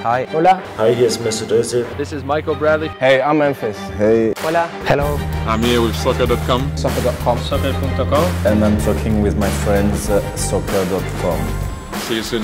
Hi. Hola. Hi, here's Mr. Dösel. This is Michael Bradley. Hey, I'm Memphis. Hey. Hola. Hello. I'm here with soccer.com. Soccer.com. Soccer.com. And I'm talking with my friends soccer.com. See you soon.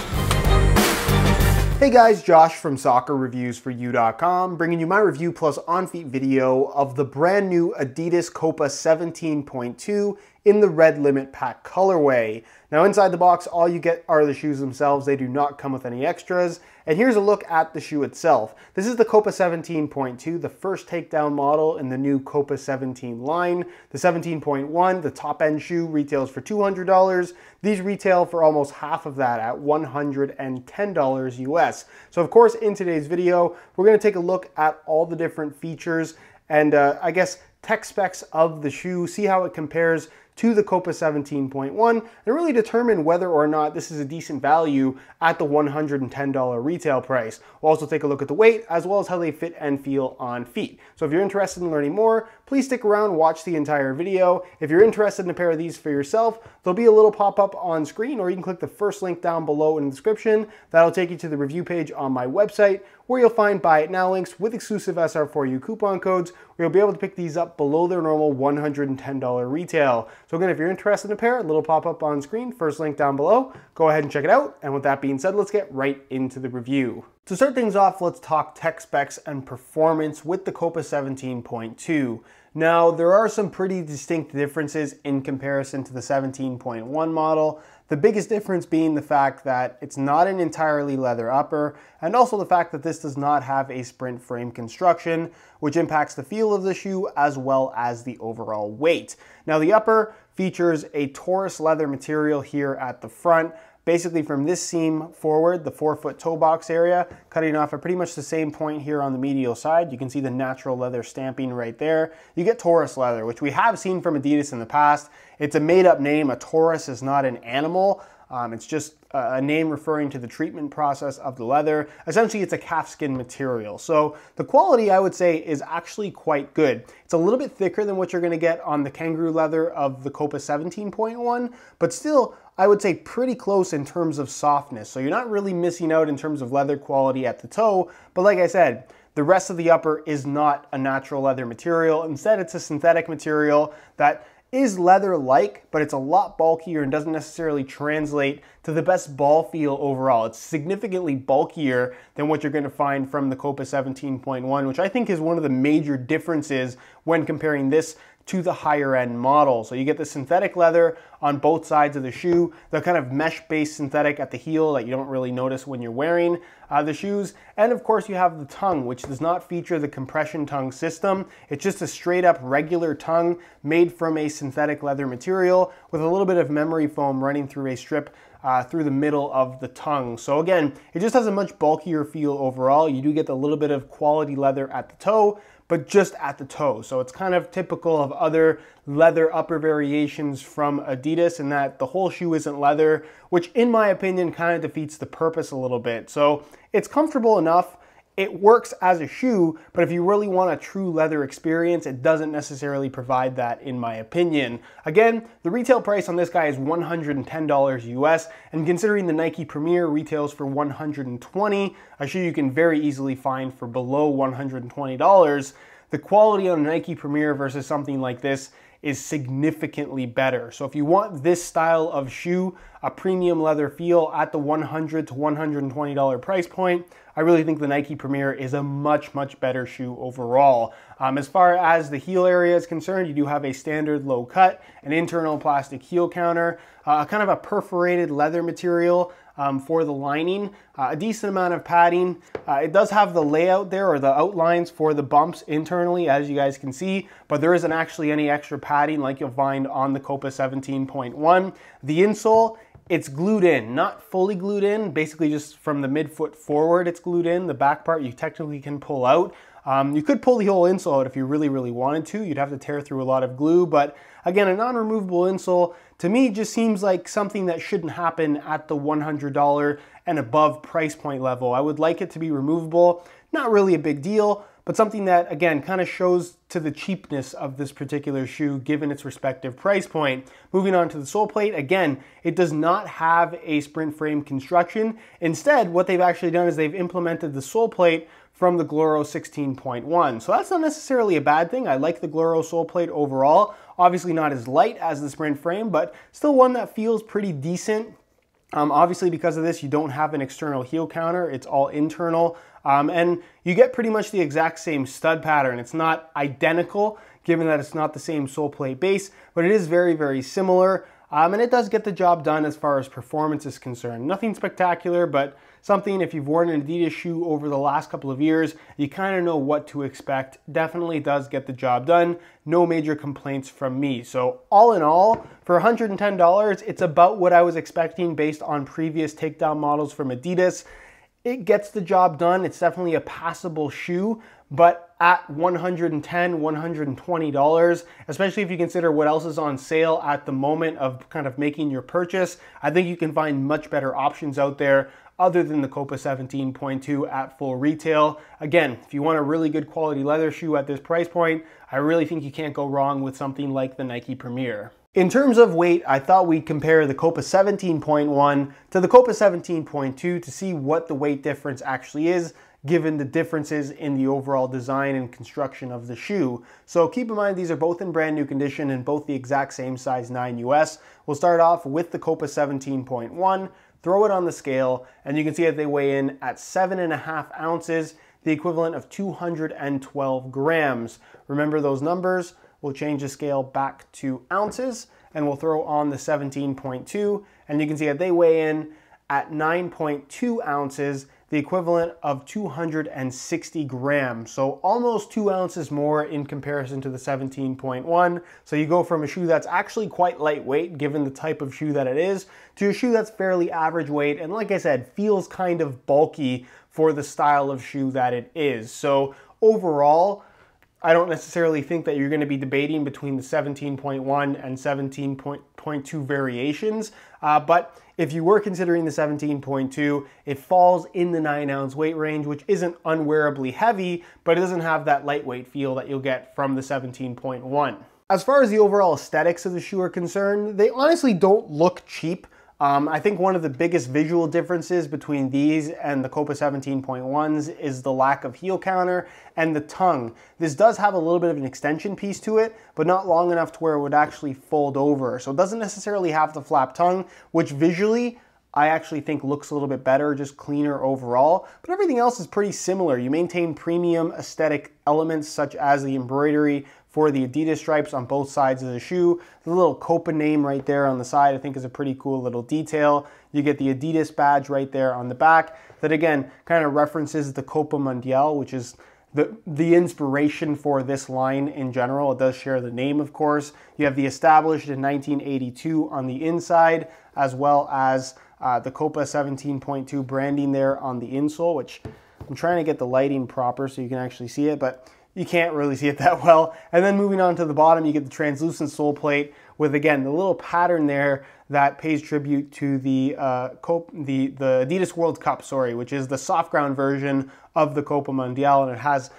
Hey guys, Josh from soccerreviewsforyou.com, bringing you my review plus on-feet video of the brand new Adidas Copa 17.2 in the red limit pack colorway. Now inside the box, all you get are the shoes themselves. They do not come with any extras. And here's a look at the shoe itself. This is the Copa 17.2, the first takedown model in the new Copa 17 line. The 17.1, the top end shoe, retails for $200. These retail for almost half of that at $110 US. So of course, in today's video, we're gonna take a look at all the different features and I guess tech specs of the shoe, see how it compares to the Copa 17.1 and really determine whether or not this is a decent value at the $110 retail price. We'll also take a look at the weight as well as how they fit and feel on feet. So if you're interested in learning more, please stick around, watch the entire video. If you're interested in a pair of these for yourself, there'll be a little pop-up on screen, or you can click the first link down below in the description. That'll take you to the review page on my website, where you'll find Buy It Now links with exclusive SR4U coupon codes, where you'll be able to pick these up below their normal $110 retail. So again, if you're interested in a pair, a little pop-up on screen, first link down below, go ahead and check it out. And with that being said, let's get right into the review. To start things off, let's talk tech specs and performance with the Copa 17.2. Now, there are some pretty distinct differences in comparison to the 17.1 model. The biggest difference being the fact that it's not an entirely leather upper, and also the fact that this does not have a sprint frame construction, which impacts the feel of the shoe as well as the overall weight. Now, the upper features a Taurus leather material here at the front, basically from this seam forward, the 4-foot toe box area, cutting off at pretty much the same point here on the medial side. You can see the natural leather stamping right there. You get Taurus leather, which we have seen from Adidas in the past. It's a made-up name. A Taurus is not an animal. It's just a name referring to the treatment process of the leather. Essentially, it's a calfskin material. So the quality, I would say, is actually quite good. It's a little bit thicker than what you're going to get on the kangaroo leather of the Copa 17.1, but still, I would say pretty close in terms of softness. So you're not really missing out in terms of leather quality at the toe, but like I said, the rest of the upper is not a natural leather material. Instead, it's a synthetic material that is leather-like, but it's a lot bulkier and doesn't necessarily translate to the best ball feel overall. It's significantly bulkier than what you're going to find from the Copa 17.1, which I think is one of the major differences when comparing this to the higher end model. So you get the synthetic leather on both sides of the shoe, the kind of mesh-based synthetic at the heel that you don't really notice when you're wearing the shoes. And of course you have the tongue, which does not feature the compression tongue system. It's just a straight up regular tongue made from a synthetic leather material with a little bit of memory foam running through a strip through the middle of the tongue. So again, it just has a much bulkier feel overall. You do get a little bit of quality leather at the toe, but just at the toe. So it's kind of typical of other leather upper variations from Adidas in that the whole shoe isn't leather, which in my opinion kind of defeats the purpose a little bit. So it's comfortable enough. It works as a shoe, but if you really want a true leather experience, it doesn't necessarily provide that in my opinion. Again, the retail price on this guy is $110 US, and considering the Nike Premier retails for $120, a shoe you can very easily find for below $120, the quality on a Nike Premier versus something like this is significantly better. So if you want this style of shoe, a premium leather feel at the $100 to $120 price point, I really think the Nike Premier is a much, much better shoe overall. As far as the heel area is concerned, you do have a standard low cut, an internal plastic heel counter, kind of a perforated leather material for the lining, a decent amount of padding. It does have the layout there, or the outlines for the bumps internally, as you guys can see, but there isn't actually any extra padding like you'll find on the Copa 17.1. The insole, it's glued in, not fully glued in, basically just from the midfoot forward it's glued in. The back part you technically can pull out. You could pull the whole insole out if you really, really wanted to. You'd have to tear through a lot of glue, but again, a non-removable insole to me just seems like something that shouldn't happen at the $100 and above price point level. I would like it to be removable. Not really a big deal, but something that, again, kind of shows to the cheapness of this particular shoe given its respective price point. Moving on to the sole plate, again, it does not have a sprint frame construction. Instead, what they've actually done is they've implemented the sole plate from the Gloro 16.1. So that's not necessarily a bad thing. I like the Gloro sole plate overall. Obviously not as light as the sprint frame, but still one that feels pretty decent. Obviously because of this, you don't have an external heel counter. It's all internal. And you get pretty much the exact same stud pattern. It's not identical, given that it's not the same sole plate base, but it is very, very similar. And it does get the job done as far as performance is concerned. Nothing spectacular, but something, if you've worn an Adidas shoe over the last couple of years, you kind of know what to expect. Definitely does get the job done. No major complaints from me. So all in all, for $110, it's about what I was expecting based on previous takedown models from Adidas. It gets the job done. It's definitely a passable shoe, but at $110, $120, especially if you consider what else is on sale at the moment of kind of making your purchase, I think you can find much better options out there other than the Copa 17.2 at full retail. Again, if you want a really good quality leather shoe at this price point, I really think you can't go wrong with something like the Nike Premier. In terms of weight, I thought we'd compare the Copa 17.1 to the Copa 17.2 to see what the weight difference actually is, given the differences in the overall design and construction of the shoe. So keep in mind these are both in brand new condition and both the exact same size 9 US. We'll start off with the Copa 17.1, throw it on the scale, and you can see that they weigh in at 7.5 ounces, the equivalent of 212 grams. Remember those numbers. We'll change the scale back to ounces, and we'll throw on the 17.2, and you can see that they weigh in at 9.2 ounces, the equivalent of 260 grams. So almost 2 ounces more in comparison to the 17.1. So you go from a shoe that's actually quite lightweight, given the type of shoe that it is, to a shoe that's fairly average weight, and like I said, feels kind of bulky for the style of shoe that it is. So overall, I don't necessarily think that you're going to be debating between the 17.1 and 17.2 variations, but if you were considering the 17.2, it falls in the 9 ounce weight range, which isn't unwearably heavy, but it doesn't have that lightweight feel that you'll get from the 17.1. As far as the overall aesthetics of the shoe are concerned, they honestly don't look cheap. I think one of the biggest visual differences between these and the Copa 17.1s is the lack of heel counter and the tongue. This does have a little bit of an extension piece to it, but not long enough to where it would actually fold over. So it doesn't necessarily have the flap tongue, which visually I actually think looks a little bit better, just cleaner overall, but everything else is pretty similar. You maintain premium aesthetic elements such as the embroidery for the Adidas stripes on both sides of the shoe. The little Copa name right there on the side I think is a pretty cool little detail. You get the Adidas badge right there on the back that again kind of references the Copa Mundial, which is the inspiration for this line in general. It does share the name, of course. You have the established in 1982 on the inside, as well as the Copa 17.2 branding there on the insole, which I'm trying to get the lighting proper so you can actually see it, but you can't really see it that well. And then moving on to the bottom, you get the translucent sole plate with, again, the little pattern there that pays tribute to the Adidas World Cup, which is the soft ground version of the Copa Mundial, and it has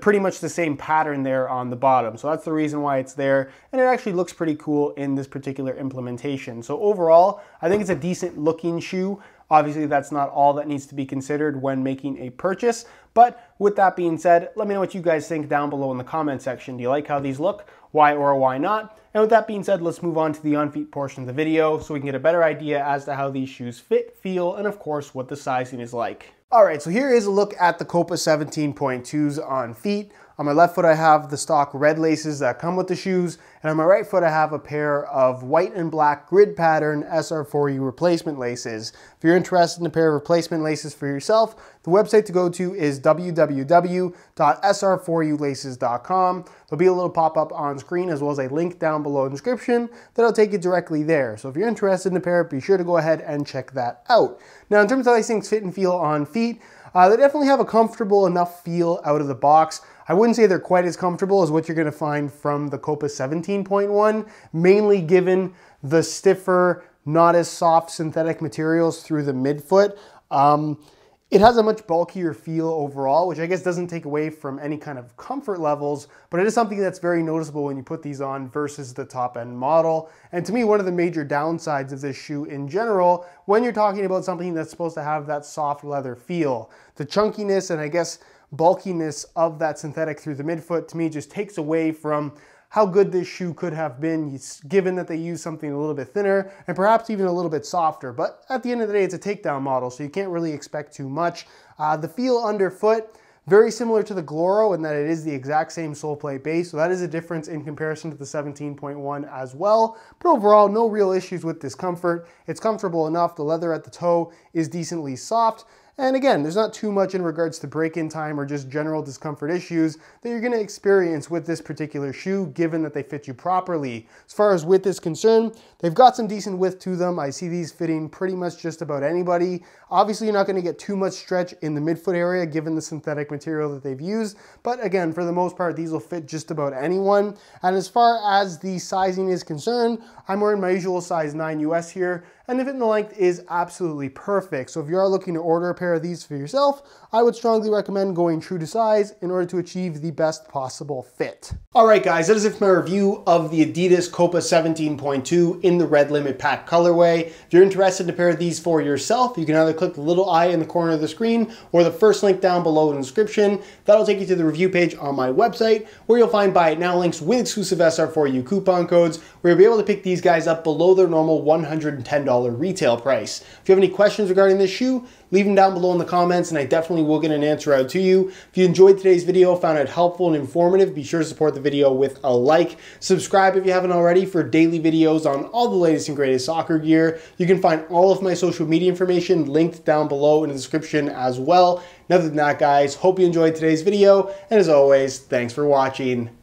pretty much the same pattern there on the bottom. So that's the reason why it's there, and it actually looks pretty cool in this particular implementation. So overall, I think it's a decent looking shoe. Obviously, that's not all that needs to be considered when making a purchase, but with that being said, let me know what you guys think down below in the comment section. Do you like how these look? Why or why not? And with that being said, let's move on to the on-feet portion of the video so we can get a better idea as to how these shoes fit, feel, and of course, what the sizing is like. All right, so here is a look at the Copa 17.2s on feet. On my left foot, I have the stock red laces that come with the shoes, and on my right foot, I have a pair of white and black grid pattern SR4U replacement laces. If you're interested in a pair of replacement laces for yourself, the website to go to is www.sr4ulaces.com. There'll be a little pop-up on screen as well as a link down below in the description that'll take you directly there. So if you're interested in a pair, be sure to go ahead and check that out. Now, in terms of how these things fit and feel on feet, they definitely have a comfortable enough feel out of the box. I wouldn't say they're quite as comfortable as what you're going to find from the Copa 17.1, mainly given the stiffer, not as soft synthetic materials through the midfoot. It has a much bulkier feel overall, which I guess doesn't take away from any kind of comfort levels, but it is something that's very noticeable when you put these on versus the top end model. And to me, one of the major downsides of this shoe in general, when you're talking about something that's supposed to have that soft leather feel, the chunkiness and I guess bulkiness of that synthetic through the midfoot to me just takes away from how good this shoe could have been, given that they use something a little bit thinner and perhaps even a little bit softer. But at the end of the day, it's a takedown model, so you can't really expect too much. The feel underfoot, very similar to the Gloro in that it is the exact same sole plate base, so that is a difference in comparison to the 17.1 as well. But overall, no real issues with discomfort. It's comfortable enough. The leather at the toe is decently soft. And again, there's not too much in regards to break-in time or just general discomfort issues that you're going to experience with this particular shoe, given that they fit you properly. As far as width is concerned, they've got some decent width to them. I see these fitting pretty much just about anybody. Obviously, you're not going to get too much stretch in the midfoot area, given the synthetic material that they've used. But again, for the most part, these will fit just about anyone. And as far as the sizing is concerned, I'm wearing my usual size 9 US here, and the fit and the length is absolutely perfect. So if you are looking to order a pair of these for yourself, I would strongly recommend going true to size in order to achieve the best possible fit. All right, guys, that is it for my review of the Adidas Copa 17.2 in the Red Limit Pack colorway. If you're interested in a pair of these for yourself, you can either click the little eye in the corner of the screen or the first link down below in the description. That'll take you to the review page on my website, where you'll find buy it now links with exclusive SR4U coupon codes, where you'll be able to pick these guys up below their normal $110 retail price. If you have any questions regarding this shoe, leave them down below in the comments and I definitely will get an answer out to you. If you enjoyed today's video, found it helpful and informative, be sure to support the video with a like. Subscribe if you haven't already for daily videos on all the latest and greatest soccer gear. You can find all of my social media information linked down below in the description as well. And other than that, guys, hope you enjoyed today's video, and as always, thanks for watching.